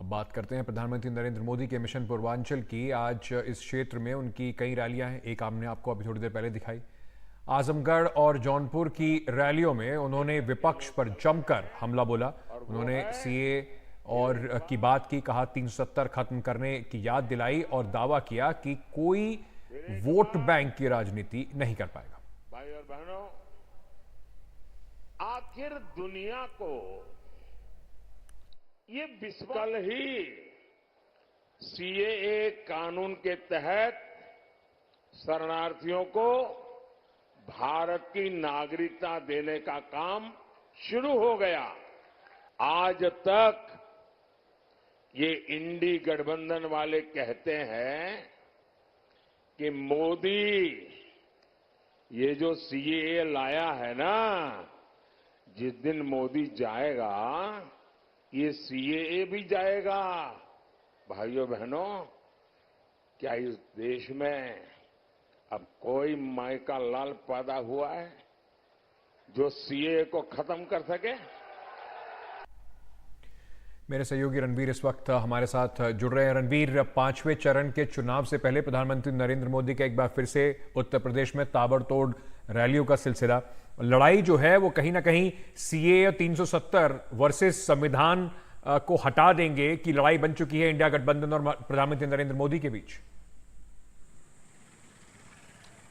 अब बात करते हैं प्रधानमंत्री नरेंद्र मोदी के मिशन पूर्वांचल की। आज इस क्षेत्र में उनकी कई रैलियां हैं। एक हमने आपको अभी थोड़ी देर पहले दिखाई। आजमगढ़ और जौनपुर की रैलियों में उन्होंने विपक्ष पर जमकर हमला बोला। उन्होंने सीए और की बात की, कहा 370 खत्म करने की याद दिलाई और दावा किया कि कोई वोट बैंक की राजनीति नहीं कर पाएगा। भाई और बहनों, आखिर दुनिया को ये कल ही सीएए कानून के तहत शरणार्थियों को भारत की नागरिकता देने का काम शुरू हो गया। आज तक ये इंडी गठबंधन वाले कहते हैं कि मोदी ये जो सीएए लाया है ना, जिस दिन मोदी जाएगा ये सीएए भी जाएगा। भाइयों बहनों, क्या इस देश में अब कोई माई का लाल पैदा हुआ है जो सीएए को खत्म कर सके? मेरे सहयोगी रणवीर इस वक्त हमारे साथ जुड़ रहे हैं। रणवीर, 5वें चरण के चुनाव से पहले प्रधानमंत्री नरेंद्र मोदी का एक बार फिर से उत्तर प्रदेश में ताबड़तोड़ रैलियों का सिलसिला। लड़ाई जो है वो कहीं ना कहीं सीएए 370 वर्सेस संविधान को हटा देंगे की लड़ाई बन चुकी है इंडिया गठबंधन और प्रधानमंत्री नरेंद्र मोदी के बीच।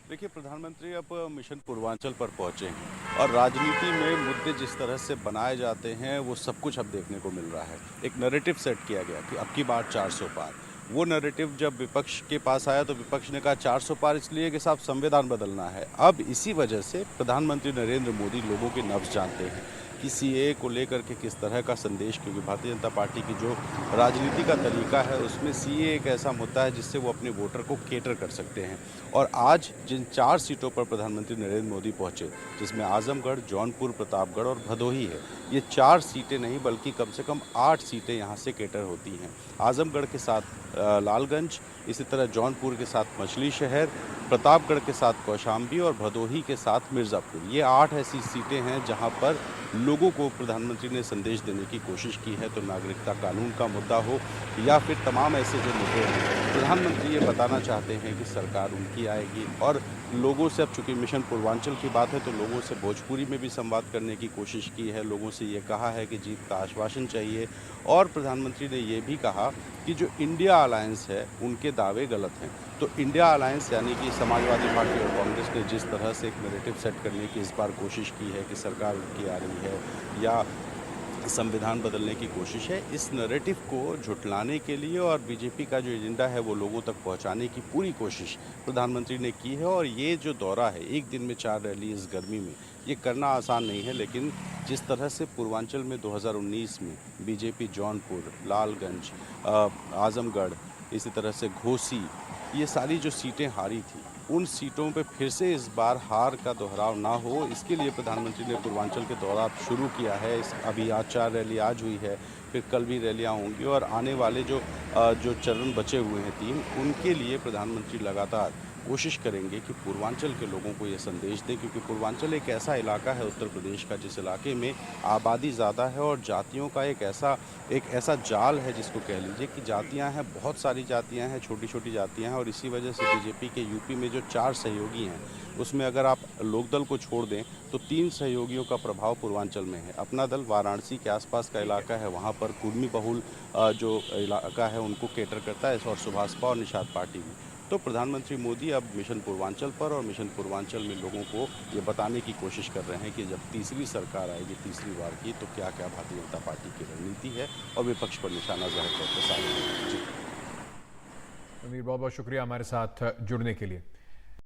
देखिए, प्रधानमंत्री अब मिशन पूर्वांचल पर पहुंचे हैं और राजनीति में मुद्दे जिस तरह से बनाए जाते हैं वो सब कुछ अब देखने को मिल रहा है। एक नैरेटिव सेट किया गया कि अब की बार 400 पार। वो नैरेटिव जब विपक्ष के पास आया तो विपक्ष ने कहा 400 पार इसलिए कि साहब संविधान बदलना है। अब इसी वजह से प्रधानमंत्री नरेंद्र मोदी लोगों के नब्ज जानते हैं कि सीएए को लेकर के किस तरह का संदेश, क्योंकि भारतीय जनता पार्टी की जो राजनीति का तरीका है उसमें सीएए एक ऐसा मुद्दा है जिससे वो अपने वोटर को केटर कर सकते हैं। और आज जिन 4 सीटों पर प्रधानमंत्री नरेंद्र मोदी पहुंचे, जिसमें आजमगढ़, जौनपुर, प्रतापगढ़ और भदोही है, ये 4 सीटें नहीं बल्कि कम से कम 8 सीटें यहाँ से केटर होती हैं। आजमगढ़ के साथ लालगंज, इसी तरह जौनपुर के साथ मछली शहर, प्रतापगढ़ के साथ कौशाम्बी और भदोही के साथ मिर्ज़ापुर। ये 8 ऐसी सीटें हैं जहां पर लोगों को प्रधानमंत्री ने संदेश देने की कोशिश की है। तो नागरिकता कानून का मुद्दा हो या फिर तमाम ऐसे जो मुद्दे हैं, प्रधानमंत्री ये बताना चाहते हैं कि सरकार उनकी आएगी। और लोगों से, अब चूंकि मिशन पूर्वांचल की बात है तो लोगों से भोजपुरी में भी संवाद करने की कोशिश की है। लोगों से ये कहा है कि जीत का आश्वासन चाहिए। और प्रधानमंत्री ने ये भी कहा कि जो इंडिया अलायंस है उनके दावे गलत हैं। तो इंडिया अलायंस यानी कि समाजवादी पार्टी और कांग्रेस ने जिस तरह से एक नैरेटिव सेट करने की इस बार कोशिश की है कि सरकार उनकी आ रही है या संविधान बदलने की कोशिश है, इस नैरेटिव को झुटलाने के लिए और बीजेपी का जो एजेंडा है वो लोगों तक पहुंचाने की पूरी कोशिश प्रधानमंत्री ने की है। और ये जो दौरा है, एक दिन में 4 रैली इस गर्मी में, ये करना आसान नहीं है। लेकिन जिस तरह से पूर्वांचल में 2019 में बीजेपी जौनपुर, लालगंज, आजमगढ़, इसी तरह से घोसी, ये सारी जो सीटें हारी थी, उन सीटों पे फिर से इस बार हार का दोहराव ना हो, इसके लिए प्रधानमंत्री ने पूर्वांचल के दौरा शुरू किया है। अभी आज 4 रैली आज हुई है, फिर कल भी रैलियां होंगी और आने वाले जो चरण बचे हुए हैं 3, उनके लिए प्रधानमंत्री लगातार कोशिश करेंगे कि पूर्वांचल के लोगों को ये संदेश दें। क्योंकि पूर्वांचल एक ऐसा इलाका है उत्तर प्रदेश का जिस इलाके में आबादी ज़्यादा है और जातियों का एक ऐसा जाल है जिसको कह लीजिए कि जातियां हैं, बहुत सारी जातियां हैं, छोटी छोटी जातियां हैं। और इसी वजह से बीजेपी के यूपी में जो 4 सहयोगी हैं उसमें अगर आप लोकदल को छोड़ दें तो 3 सहयोगियों का प्रभाव पूर्वांचल में है। अपना दल वाराणसी के आसपास का इलाका है, वहाँ पर कुर्मी बहुल जो इलाका है उनको केटर करता है, और सुभाषपा और निषाद पार्टी में। तो प्रधानमंत्री मोदी अब मिशन पूर्वांचल पर और मिशन पूर्वांचल में लोगों को ये बताने की कोशिश कर रहे हैं कि जब तीसरी सरकार आएगी, तीसरी बार की, तो क्या क्या भारतीय जनता पार्टी की रणनीति है और विपक्ष पर निशाना जाहिर करके सामने। रणवीर, बहुत बहुत शुक्रिया हमारे साथ जुड़ने के लिए।